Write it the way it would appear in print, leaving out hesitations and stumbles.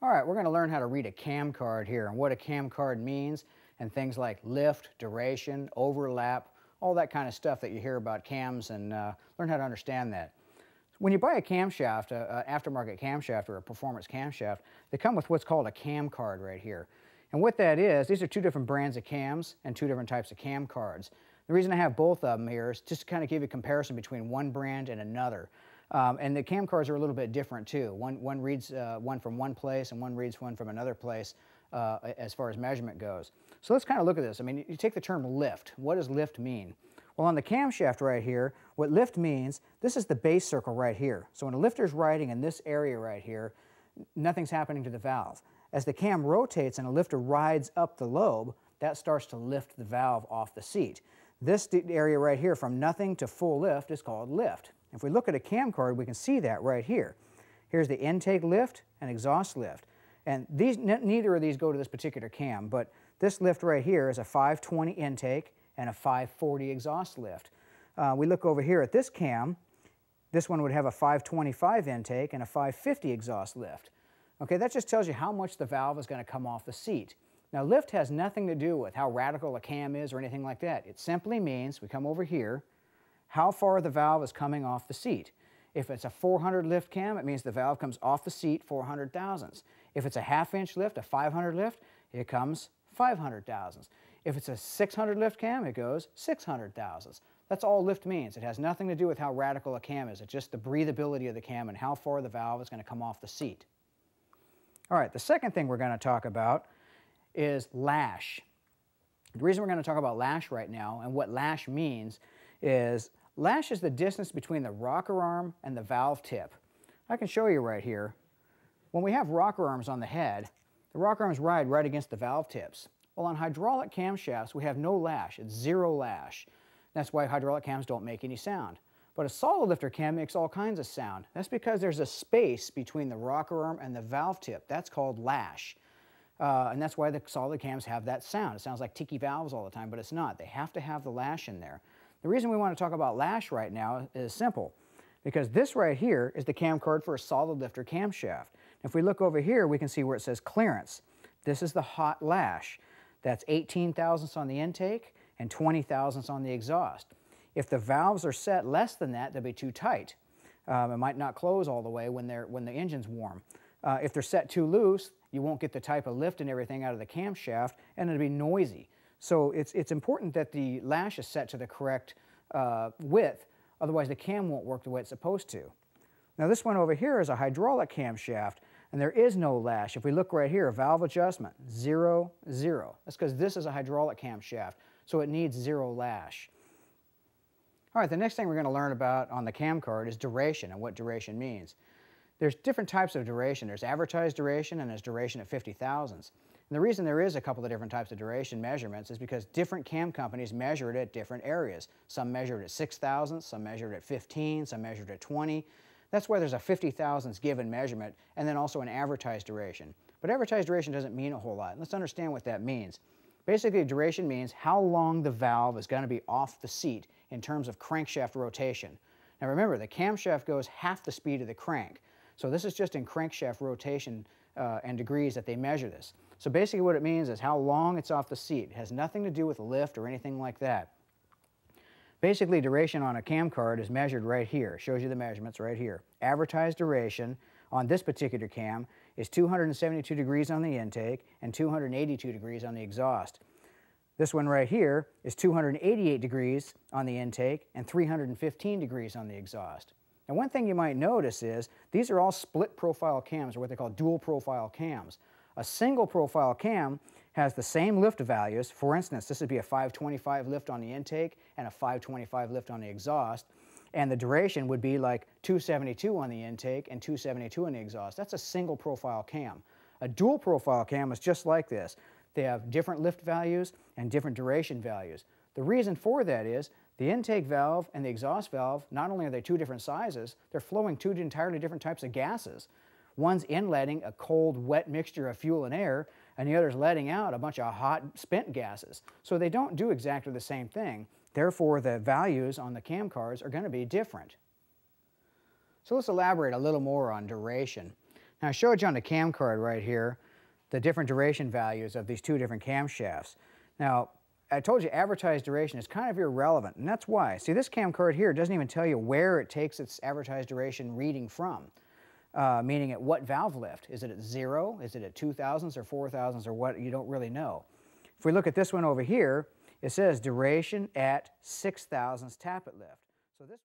All right, we're going to learn how to read a cam card here and what a cam card means and things like lift, duration, overlap, all that kind of stuff that you hear about cams, and learn how to understand that. When you buy a camshaft, an aftermarket camshaft or a performance camshaft, they come with what's called a cam card right here. And what that is, these are two different brands of cams and two different types of cam cards. The reason I have both of them here is just to kind of give you a comparison between one brand and another. And the cam cards are a little bit different too. One reads one from one place and one reads one from another place as far as measurement goes. So let's kind of look at this. I mean, you take the term lift. What does lift mean? Well, on the camshaft right here, what lift means, this is the base circle right here. So when a lifter's riding in this area right here, nothing's happening to the valve. As the cam rotates and a lifter rides up the lobe, that starts to lift the valve off the seat. This area right here from nothing to full lift is called lift. If we look at a cam card, we can see that right here. Here's the intake lift and exhaust lift. And neither of these go to this particular cam, but this lift right here is a 520 intake and a 540 exhaust lift. We look over here at this cam. This one would have a 525 intake and a 550 exhaust lift. Okay, that just tells you how much the valve is going to come off the seat. Now, lift has nothing to do with how radical a cam is or anything like that. It simply means, we come over here, how far the valve is coming off the seat. If it's a 400 lift cam, it means the valve comes off the seat 400 thousandths. If it's a half-inch lift, a 500 lift, it comes 500 thousandths. If it's a 600 lift cam, it goes 600 thousandths. That's all lift means. It has nothing to do with how radical a cam is. It's just the breathability of the cam and how far the valve is going to come off the seat. All right, the second thing we're going to talk about is lash. The reason we're going to talk about lash right now and what lash means is lash is the distance between the rocker arm and the valve tip. I can show you right here. When we have rocker arms on the head, the rocker arms ride right against the valve tips. Well, on hydraulic camshafts, we have no lash. It's zero lash. That's why hydraulic cams don't make any sound. But a solid lifter cam makes all kinds of sound. That's because there's a space between the rocker arm and the valve tip. That's called lash. And that's why the solid cams have that sound. It sounds like tiki valves all the time, but it's not. They have to have the lash in there. The reason we want to talk about lash right now is simple, because this right here is the cam card for a solid lifter camshaft. If we look over here, we can see where it says clearance. This is the hot lash. That's 18 thousandths on the intake and 20 thousandths on the exhaust. If the valves are set less than that, they'll be too tight. It might not close all the way when the engine's warm. If they're set too loose, you won't get the type of lift and everything out of the camshaft, and it'll be noisy. So it's important that the lash is set to the correct width, otherwise the cam won't work the way it's supposed to. Now this one over here is a hydraulic camshaft, and there is no lash. If we look right here, valve adjustment, 0, 0. That's because this is a hydraulic camshaft, so it needs 0 lash. All right, the next thing we're going to learn about on the cam card is duration and what duration means. There's different types of duration. There's advertised duration and there's duration at 50 thousandths. And the reason there is a couple of different types of duration measurements is because different cam companies measure it at different areas. Some measure it at 6 thousandths, some measure it at 15, some measure it at 20. That's why there's a 50 thousandths given measurement and then also an advertised duration. But advertised duration doesn't mean a whole lot. Let's understand what that means. Basically, duration means how long the valve is going to be off the seat in terms of crankshaft rotation. Now remember, the camshaft goes half the speed of the crank. So this is just in crankshaft rotation and degrees that they measure this. So basically what it means is how long it's off the seat. It has nothing to do with lift or anything like that. Basically, duration on a cam card is measured right here. It shows you the measurements right here. Advertised duration on this particular cam is 272 degrees on the intake and 282 degrees on the exhaust. This one right here is 288 degrees on the intake and 315 degrees on the exhaust. And one thing you might notice is these are all split profile cams, or what they call dual profile cams. A single profile cam has the same lift values. For instance, this would be a 525 lift on the intake and a 525 lift on the exhaust. And the duration would be like 272 on the intake and 272 on the exhaust. That's a single profile cam. A dual profile cam is just like this. They have different lift values and different duration values. The reason for that is the intake valve and the exhaust valve, not only are they two different sizes, they're flowing two entirely different types of gases. One's inletting a cold, wet mixture of fuel and air, and the other's letting out a bunch of hot, spent gases. So they don't do exactly the same thing. Therefore, the values on the cam cards are going to be different. So let's elaborate a little more on duration. Now I showed you on the cam card right here the different duration values of these two different camshafts. Now I told you advertised duration is kind of irrelevant, and that's why. See, this cam card here doesn't even tell you where it takes its advertised duration reading from, meaning at what valve lift. Is it at 0? Is it at 2,000s or 4,000s or what? You don't really know. If we look at this one over here, it says duration at 6,000s tappet lift. So this